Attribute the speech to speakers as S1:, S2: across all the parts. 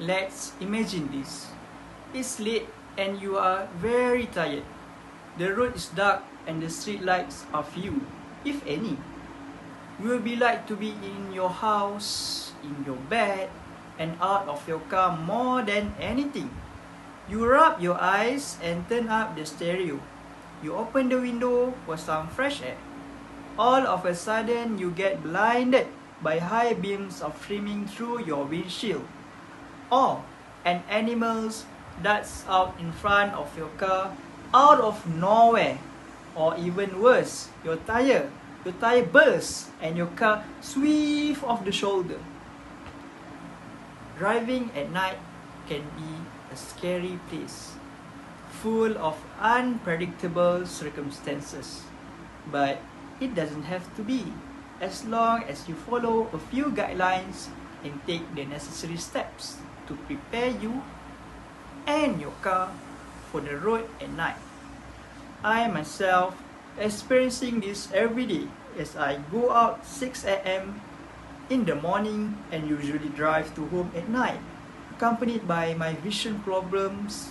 S1: Let's imagine this. It's late and you are very tired. The road is dark and the street lights are few, if any. You will be like to be in your house, in your bed, and out of your car more than anything. You rub your eyes and turn up the stereo. You open the window for some fresh air. All of a sudden, you get blinded by high beams of streaming through your windshield. Or an animal darts out in front of your car out of nowhere. Or even worse, your tire bursts and your car sweeps off the shoulder. Driving at night can be a scary place, full of unpredictable circumstances. But it doesn't have to be, as long as you follow a few guidelines and take the necessary steps to prepare you and your car for the road at night. I myself experiencing this every day as I go out 6 a.m. in the morning and usually drive to home at night, accompanied by my vision problems.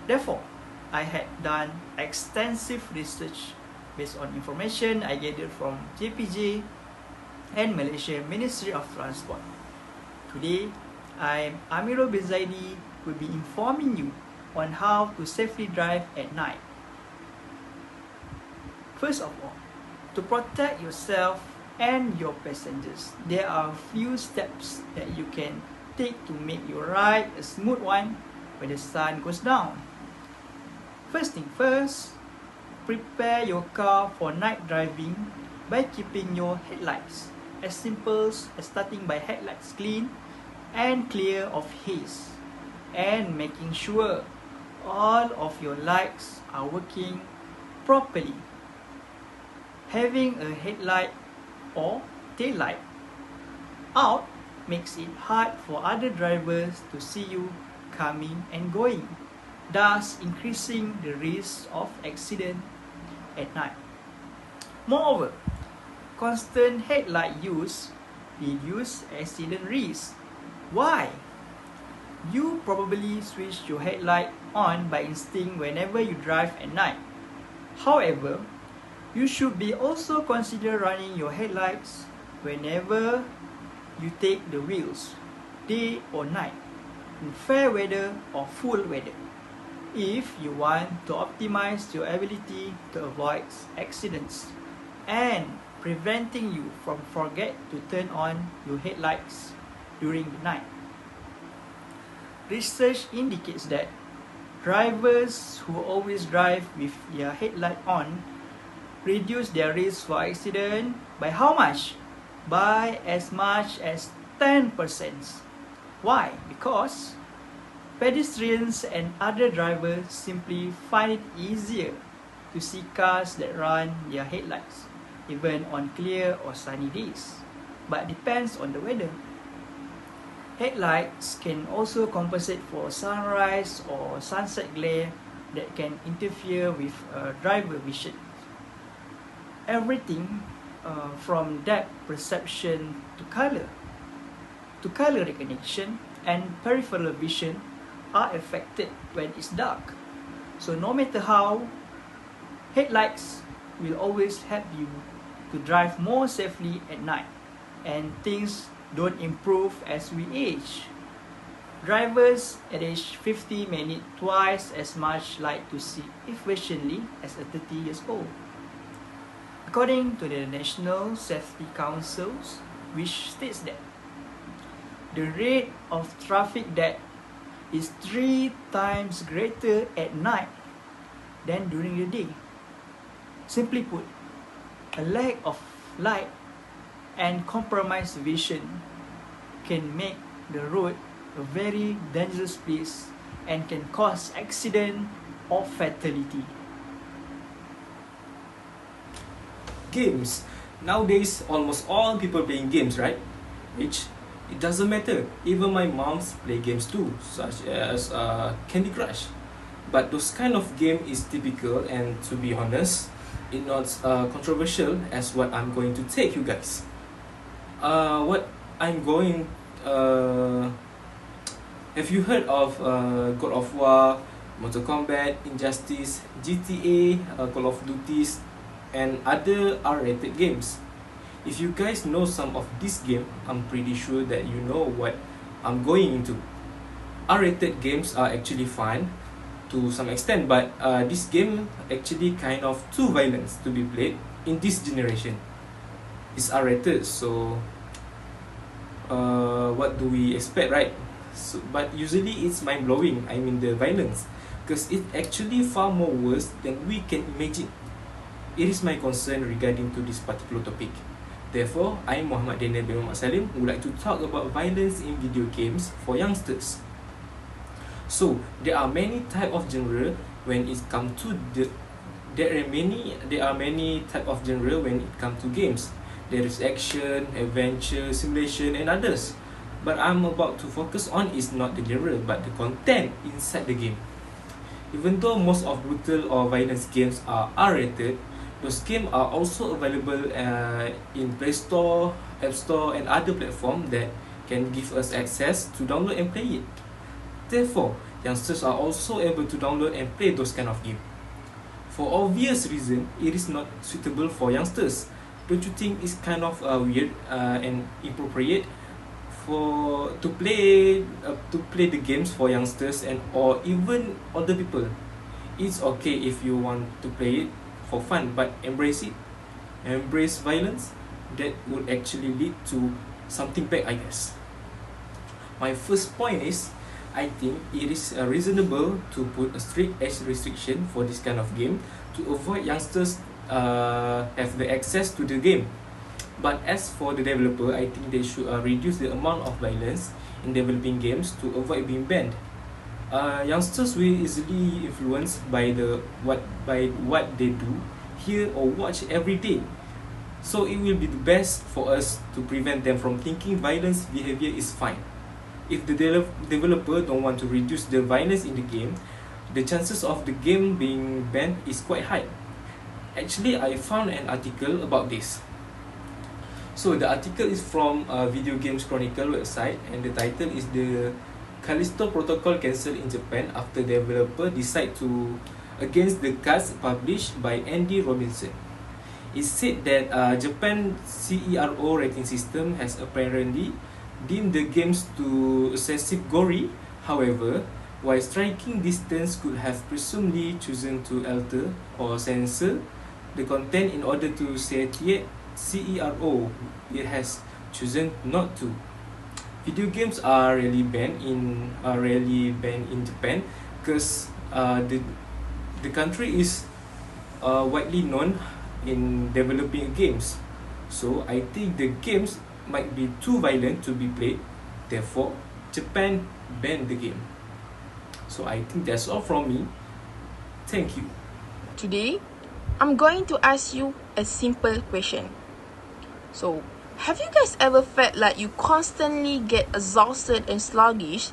S1: Therefore, I had done extensive research based on information I gathered from JPJ and Malaysia Ministry of Transport. Today, I'm Amirul bin Zaidi will be informing you on how to safely drive at night. First of all, to protect yourself and your passengers, there are a few steps that you can take to make your ride a smooth one when the sun goes down. First thing first, prepare your car for night driving by keeping your headlights as simple as starting by headlights clean and clear of haze, and making sure all of your lights are working properly. Having a headlight or taillight out makes it hard for other drivers to see you coming and going, thus increasing the risk of accident at night. Moreover, constant headlight use reduces accident risk. Why? You probably switch your headlight on by instinct whenever you drive at night. However, you should be also consider running your headlights whenever you take the wheels, day or night, in fair weather or full weather, if you want to optimize your ability to avoid accidents and preventing you from forget to turn on your headlights during the night. Research indicates that drivers who always drive with their headlight on reduce their risk for accident by how much? By as much as 10%. Why? Because pedestrians and other drivers simply find it easier to see cars that run their headlights, even on clear or sunny days, but depends on the weather. Headlights can also compensate for sunrise or sunset glare that can interfere with driver vision. Everything from depth perception to color recognition and peripheral vision are affected when it's dark. So no matter how, headlights will always help you to drive more safely at night, and things don't improve as we age. Drivers at age 50 may need twice as much light to see efficiently as a 30 years old. According to the National Safety Council, which states that the rate of traffic death is 3 times greater at night than during the day. Simply put, a lack of light and compromised vision can make the road a very dangerous place and can cause accident or fatality.
S2: Games. Nowadays, almost all people playing games, right? Which, it doesn't matter. Even my moms play games too, such as Candy Crush. But those kind of game is typical, and to be honest, it's not controversial as what I'm going to take you guys. What I'm going Have you heard of God of War, Mortal Kombat, Injustice, GTA, Call of Duties, and other R-rated games? If you guys know some of these games, I'm pretty sure that you know what I'm going into. R-rated games are actually fun to some extent, but this game actually kind of too violent to be played in this generation. It's R-rated, so what do we expect, right? So, but usually it's mind-blowing, I mean the violence, because it's actually far more worse than we can imagine. It is my concern regarding to this particular topic. Therefore, I, Muhammad Daniel bin Muhammad Salim, would like to talk about violence in video games for youngsters. So, there are many type of genre when it comes to there are many type of genre when it comes to games. There is action, adventure, simulation, and others. But I'm about to focus on is not the genre, but the content inside the game. Even though most of brutal or violence games are R-rated, those games are also available in Play Store, App Store, and other platforms that can give us access to download and play it. Therefore, youngsters are also able to download and play those kind of games. For obvious reason, it is not suitable for youngsters. Don't you think it's kind of weird and inappropriate to play the games for youngsters and or even older people? It's okay if you want to play it for fun, but embrace it. Embrace violence. That would actually lead to something bad, I guess. My first point is, I think it is reasonable to put a strict age restriction for this kind of game to avoid youngsters have the access to the game. But as for the developer, I think they should reduce the amount of violence in developing games to avoid being banned. Youngsters will easily influenced by what they do, hear or watch every day. So it will be the best for us to prevent them from thinking violence behavior is fine. If the developer don't want to reduce the violence in the game, the chances of the game being banned is quite high. Actually, I found an article about this. So the article is from Video Games Chronicle website, and the title is the Callisto Protocol cancelled in Japan after developer decide to against the cuts published by Andy Robinson. It said that Japan CERO rating system has apparently deemed the games to excessive gory. However, while striking distance could have presumably chosen to alter or censor the content in order to satiate CERO, it has chosen not to. Video games are rarely banned in Japan because the country is widely known in developing games. So I think the games might be too violent to be played. Therefore, Japan banned the game. So I think that's all from me. Thank you.
S3: Today, I'm going to ask you a simple question. So, have you guys ever felt like you constantly get exhausted and sluggish,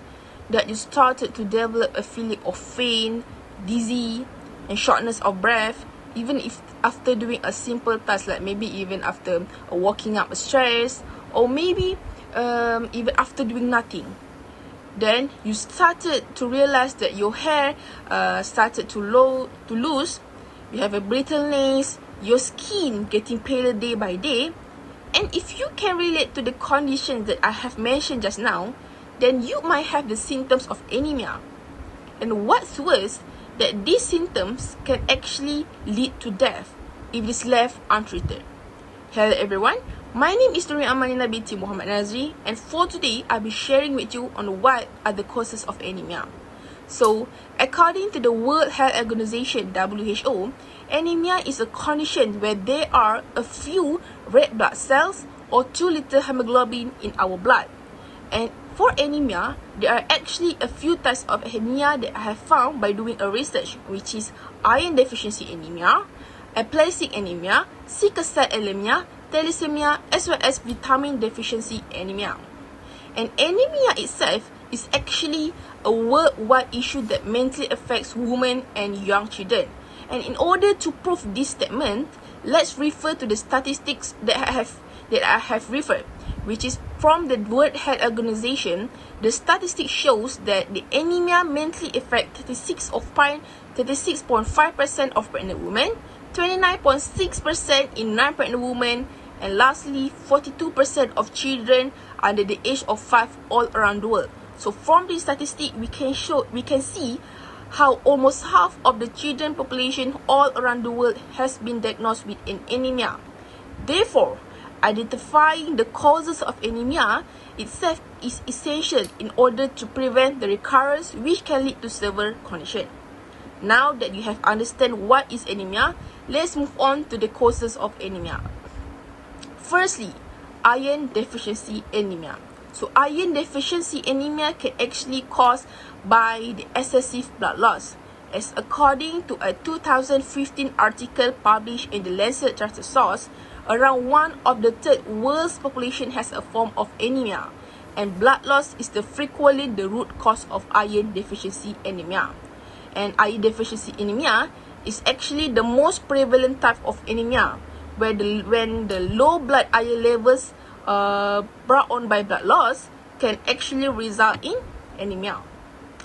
S3: that you started to develop a feeling of faint, dizzy, and shortness of breath, even if after doing a simple task, like maybe even after walking up a stairs, or maybe even after doing nothing? Then you started to realize that your hair started to lose, you have a brittleness, your skin getting paler day by day. And if you can relate to the conditions that I have mentioned just now, then you might have the symptoms of anemia. And what's worse, that these symptoms can actually lead to death if it is left untreated. Hello everyone, my name is Nuri Amanina binti Muhammad Nazri, and for today I'll be sharing with you on what are the causes of anemia. So, according to the World Health Organization (WHO), anemia is a condition where there are a few red blood cells or too little hemoglobin in our blood. And for anemia, there are actually a few types of anemia that I have found by doing a research, which is iron deficiency anemia, aplastic anemia, sickle cell anemia, thalassemia, as well as vitamin deficiency anemia. And anemia itself is actually a worldwide issue that mentally affects women and young children. And in order to prove this statement, let's refer to the statistics that I have referred, which is from the World Health Organization, the statistic shows that the anemia mainly affects 36.5% of pregnant women, 29.6% in non-pregnant women, and lastly, 42% of children under the age of 5 all around the world. So from this statistic, we can see how almost half of the children population all around the world has been diagnosed with an anemia. Therefore, identifying the causes of anemia itself is essential in order to prevent the recurrence, which can lead to severe condition. Now that you have understand what is anemia, let's move on to the causes of anemia. Firstly, iron deficiency anemia. So iron deficiency anemia can actually caused by the excessive blood loss. As according to a 2015 article published in the Lancet Trusted Source, around 1/3 world's population has a form of anemia, and blood loss is frequently the root cause of iron deficiency anemia. And iron deficiency anemia is actually the most prevalent type of anemia, when the low blood iron levels brought on by blood loss can actually result in anemia.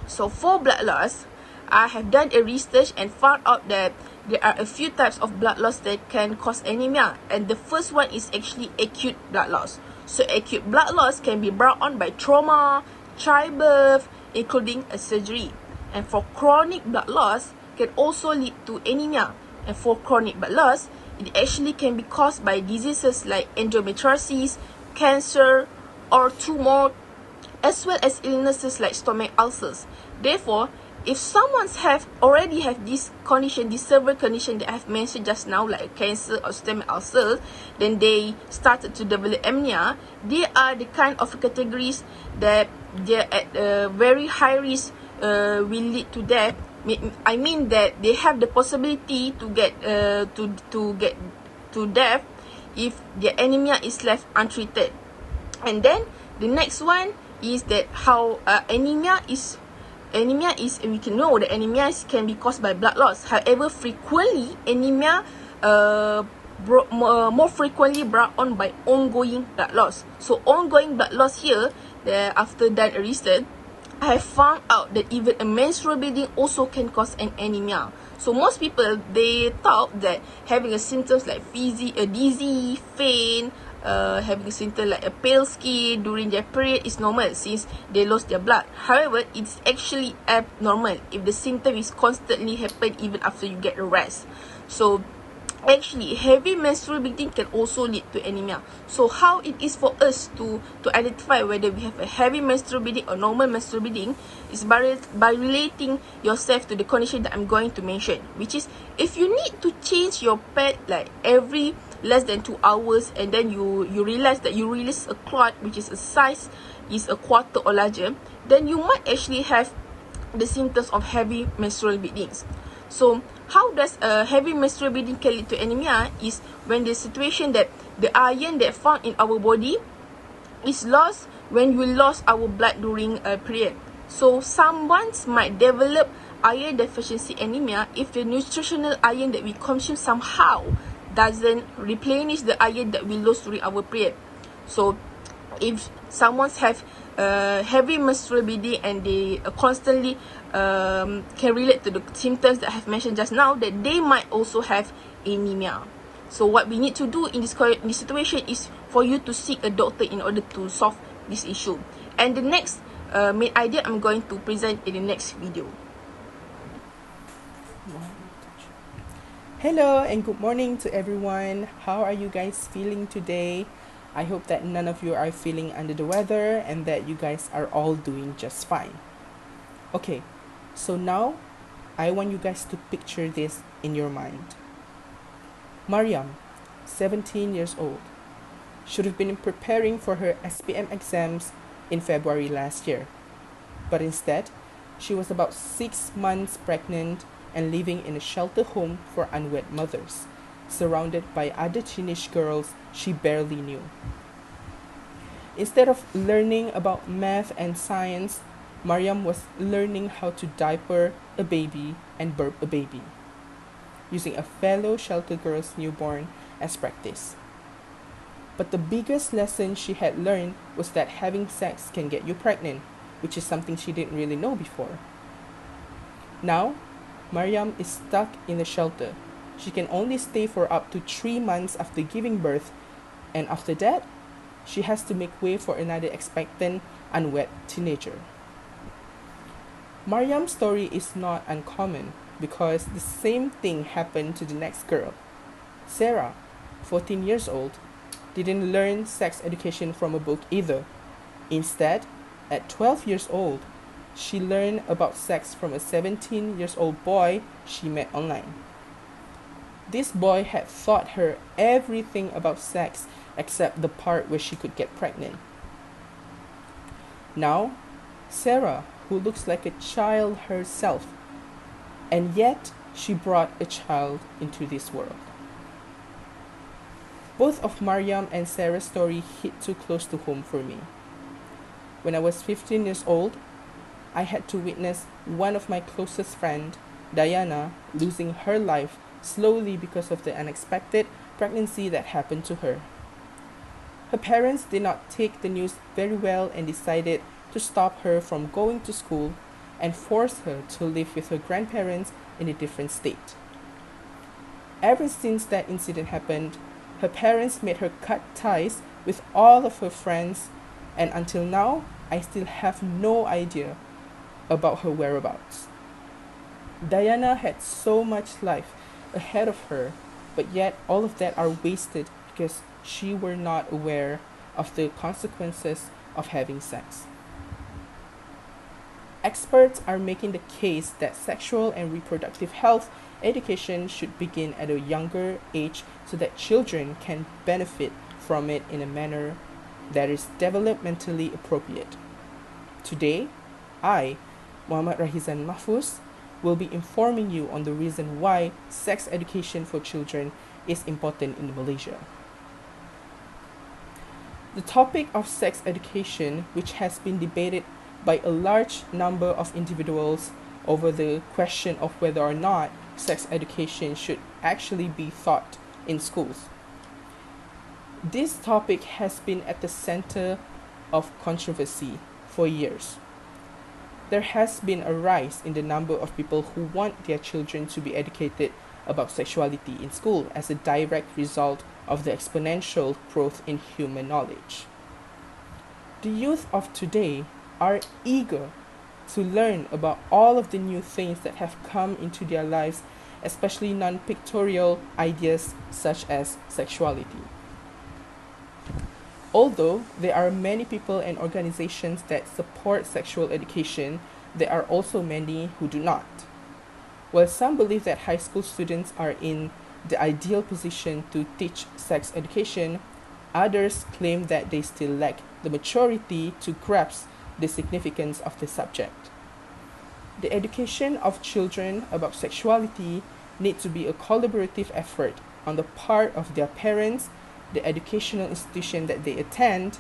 S3: So for blood loss, I have done a research and found out that there are a few types of blood loss that can cause anemia, and the first one is actually acute blood loss. So acute blood loss can be brought on by trauma, childbirth, including a surgery. And for chronic blood loss can also lead to anemia. And for chronic blood loss, it actually can be caused by diseases like endometriosis, cancer, or tumor, as well as illnesses like stomach ulcers. Therefore, if someone already have this condition, this severe condition that I have mentioned just now, like cancer or stomach ulcer, then they started to develop anemia, they are the kind of categories that they're at a very high risk will lead to death. I mean that they have the possibility to get to death if their anemia is left untreated. And then the next one is that how anemia is, we can know that anemia can be caused by blood loss. However, frequently anemia more frequently brought on by ongoing blood loss. So ongoing blood loss here, after that research, I have found out that even a menstrual bleeding also can cause an anemia. So most people, they thought that having a symptoms like dizzy, faint, having a symptom like a pale skin during their period is normal since they lost their blood. However, it's actually abnormal if the symptom is constantly happen even after you get a rest. So actually, heavy menstrual bleeding can also lead to anemia. So how it is for us to identify whether we have a heavy menstrual bleeding or normal menstrual bleeding is by relating yourself to the condition that I'm going to mention, which is if you need to change your pad like every less than 2 hours, and then you realize that you release a clot which is a size is a quarter or larger, then you might actually have the symptoms of heavy menstrual bleedings. So how does a heavy menstrual bleeding can lead to anemia is when the situation that the iron that found in our body is lost when we lost our blood during a period. So someone might develop iron deficiency anemia if the nutritional iron that we consume somehow doesn't replenish the iron that we lost during our period. So if someone have heavy menstrual bleeding and they constantly can relate to the symptoms that I have mentioned just now, that they might also have anemia. So what we need to do in this situation is for you to seek a doctor in order to solve this issue. And the next main idea I'm going to present in the next video.
S4: Hello and good morning to everyone. How are you guys feeling today? I hope that none of you are feeling under the weather and that you guys are all doing just fine. Okay, so now I want you guys to picture this in your mind. Mariam, 17 years old, should have been preparing for her SPM exams in February last year. But instead, she was about 6 months pregnant and living in a shelter home for unwed mothers, surrounded by other teenage girls she barely knew. Instead of learning about math and science, Mariam was learning how to diaper a baby and burp a baby, using a fellow shelter girl's newborn as practice. But the biggest lesson she had learned was that having sex can get you pregnant, which is something she didn't really know before. Now, Mariam is stuck in a shelter. She can only stay for up to 3 months after giving birth, and after that, she has to make way for another expectant, unwed teenager. Mariam's story is not uncommon because the same thing happened to the next girl. Sarah, 14 years old, didn't learn sex education from a book either. Instead, at 12 years old, she learned about sex from a 17 years old boy she met online. This boy had taught her everything about sex except the part where she could get pregnant. Now, Sarah, who looks like a child herself, and yet she brought a child into this world. Both of Mariam and Sarah's story hit too close to home for me. When I was 15 years old, I had to witness one of my closest friends, Diana, losing her life slowly because of the unexpected pregnancy that happened to her. Her parents did not take the news very well and decided to stop her from going to school and force her to live with her grandparents in a different state. Ever since that incident happened, her parents made her cut ties with all of her friends, and until now, I still have no idea about her whereabouts. Diana had so much life ahead of her, but yet all of that are wasted because she were not aware of the consequences of having sex. Experts are making the case that sexual and reproductive health education should begin at a younger age so that children can benefit from it in a manner that is developmentally appropriate. Today, I, Muhammad Rahizan Mahfuz, will be informing you on the reason why sex education for children is important in Malaysia. The topic of sex education, which has been debated by a large number of individuals over the question of whether or not sex education should actually be taught in schools. This topic has been at the center of controversy for years. There has been a rise in the number of people who want their children to be educated about sexuality in school as a direct result of the exponential growth in human knowledge. The youth of today are eager to learn about all of the new things that have come into their lives, especially non-pictorial ideas such as sexuality. Although there are many people and organizations that support sexual education, there are also many who do not. While some believe that high school students are in the ideal position to teach sex education, others claim that they still lack the maturity to grasp the significance of the subject. The education of children about sexuality needs to be a collaborative effort on the part of their parents, the educational institution that they attend,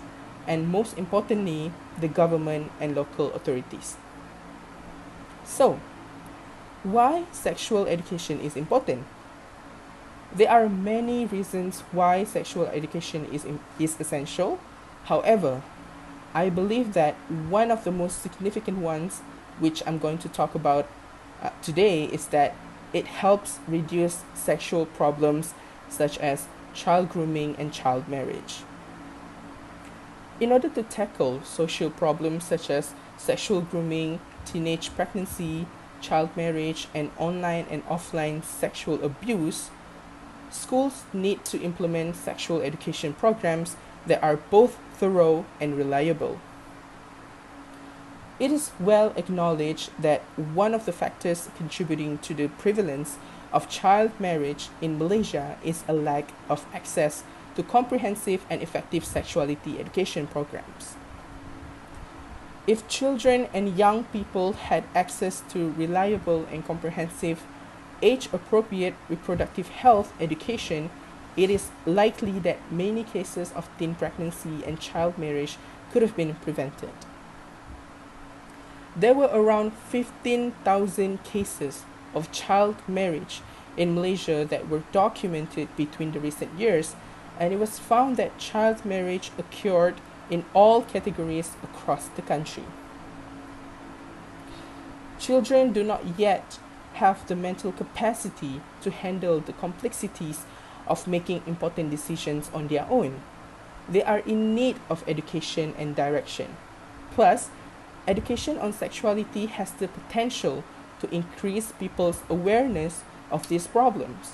S4: and most importantly, the government and local authorities. So, why sexual education is important? There are many reasons why sexual education is essential. However, I believe that one of the most significant ones, which I'm going to talk about today, is that it helps reduce sexual problems such as child grooming and child marriage. In order to tackle social problems such as sexual grooming, teenage pregnancy, child marriage, and online and offline sexual abuse, schools need to implement sexual education programs that are both thorough and reliable. It is well acknowledged that one of the factors contributing to the prevalence of child marriage in Malaysia is a lack of access to comprehensive and effective sexuality education programs. If children and young people had access to reliable and comprehensive age-appropriate reproductive health education, it is likely that many cases of teen pregnancy and child marriage could have been prevented. There were around 15,000 cases of child marriage in Malaysia that were documented between the recent years, and it was found that child marriage occurred in all categories across the country. Children do not yet have the mental capacity to handle the complexities of making important decisions on their own. They are in need of education and direction. Plus, education on sexuality has the potential to increase people's awareness of these problems.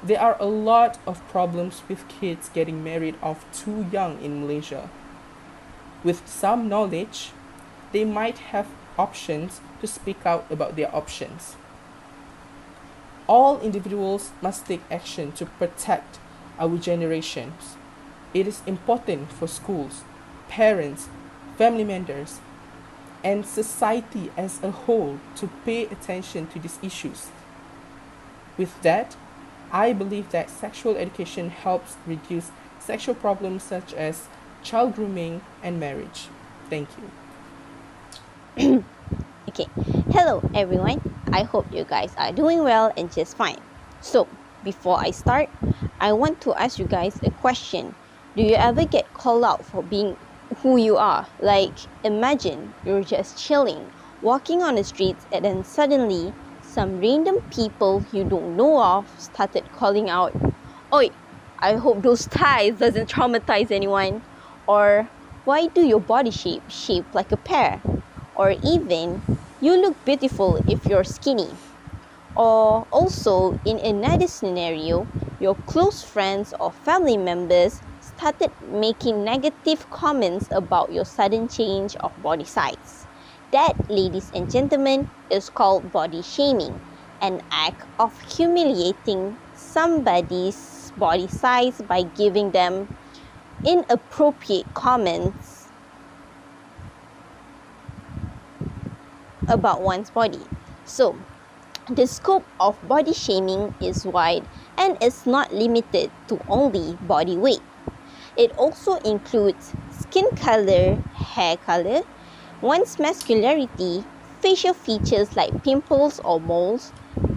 S4: There are a lot of problems with kids getting married off too young in Malaysia. With some knowledge, they might have options to speak out about their options. All individuals must take action to protect our generations. It is important for schools, parents, family members, and society as a whole to pay attention to these issues. With that, I believe that sexual education helps reduce sexual problems such as child grooming and marriage. Thank you.
S5: Okay, hello everyone. I hope you guys are doing well and just fine. So, before I start, I want to ask you guys a question. Do you ever get called out for being who you are? Like, imagine you're just chilling, walking on the streets, and then suddenly some random people you don't know of started calling out, "Oi, I hope those ties doesn't traumatize anyone," or "Why do your body shape like a pear?" Or even, "You look beautiful if you're skinny." Or also, in another scenario, your close friends or family members started making negative comments about your sudden change of body size. That, ladies and gentlemen, is called body shaming, an act of humiliating somebody's body size by giving them inappropriate comments about one's body. So, the scope of body shaming is wide and is not limited to only body weight. It also includes skin color, hair color, one's muscularity, facial features like pimples or moles,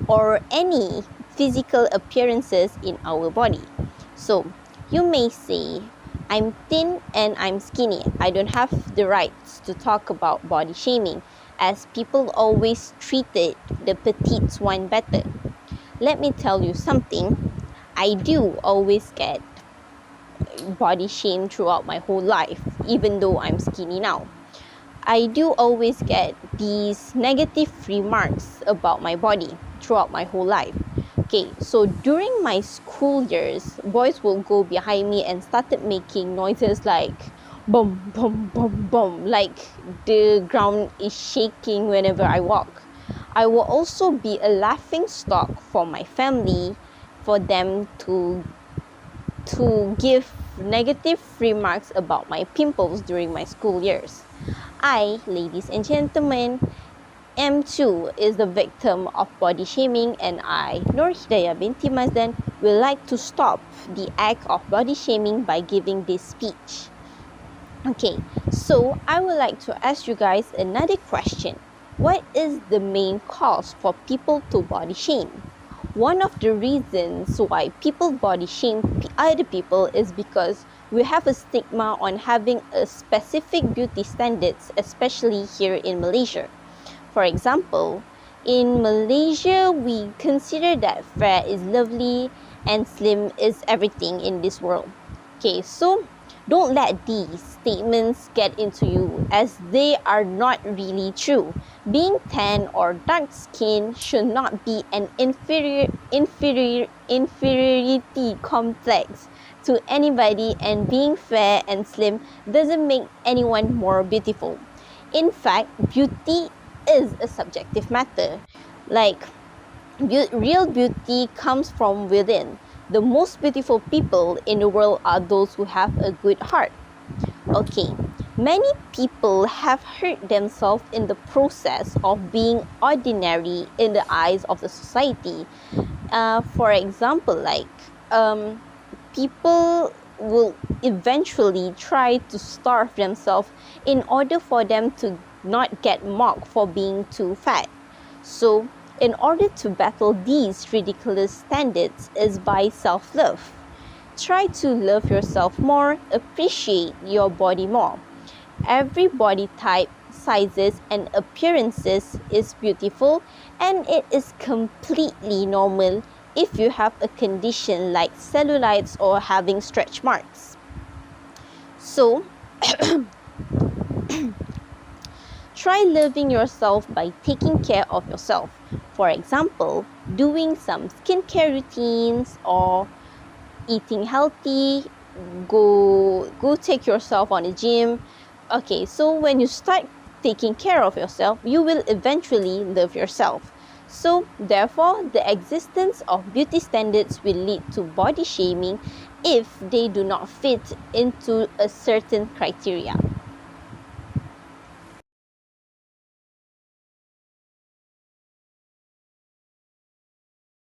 S5: or any physical appearances in our body. So, you may say, "I'm thin and I'm skinny. I don't have the rights to talk about body shaming, as people always treated the petite one better." Let me tell you something. I do always get body shamed throughout my whole life, even though I'm skinny now. I do always get these negative remarks about my body throughout my whole life. Okay, so during my school years, boys will go behind me and started making noises like boom, boom, boom, boom, like the ground is shaking whenever I walk. I will also be a laughing stock for my family, for them to give negative remarks about my pimples during my school years. I, ladies and gentlemen, am too is the victim of body shaming, and I, Nur Hidayah binti Mazdan, will like to stop the act of body shaming by giving this speech. Okay, so I would like to ask you guys another question. What is the main cause for people to body shame? One of the reasons why people body shame other people is because we have a stigma on having a specific beauty standards, especially here in Malaysia. For example, in Malaysia, we consider that fair is lovely and slim is everything in this world. Okay, so don't let these statements get into you, as they are not really true. Being tan or dark skin should not be an inferiority complex to anybody, and being fair and slim doesn't make anyone more beautiful. In fact, beauty is a subjective matter. Like, real beauty comes from within. The most beautiful people in the world are those who have a good heart. Okay, many people have hurt themselves in the process of being ordinary in the eyes of the society. For example, people will eventually try to starve themselves in order for them to not get mocked for being too fat. So, in order to battle these ridiculous standards is by self-love. Try to love yourself more, appreciate your body more. Every body type, sizes, and appearances is beautiful, and it is completely normal if you have a condition like cellulites or having stretch marks. So, try loving yourself by taking care of yourself. For example, doing some skincare routines or eating healthy, go take yourself on a gym. Okay, so when you start taking care of yourself, you will eventually love yourself. So therefore, the existence of beauty standards will lead to body shaming if they do not fit into a certain criteria.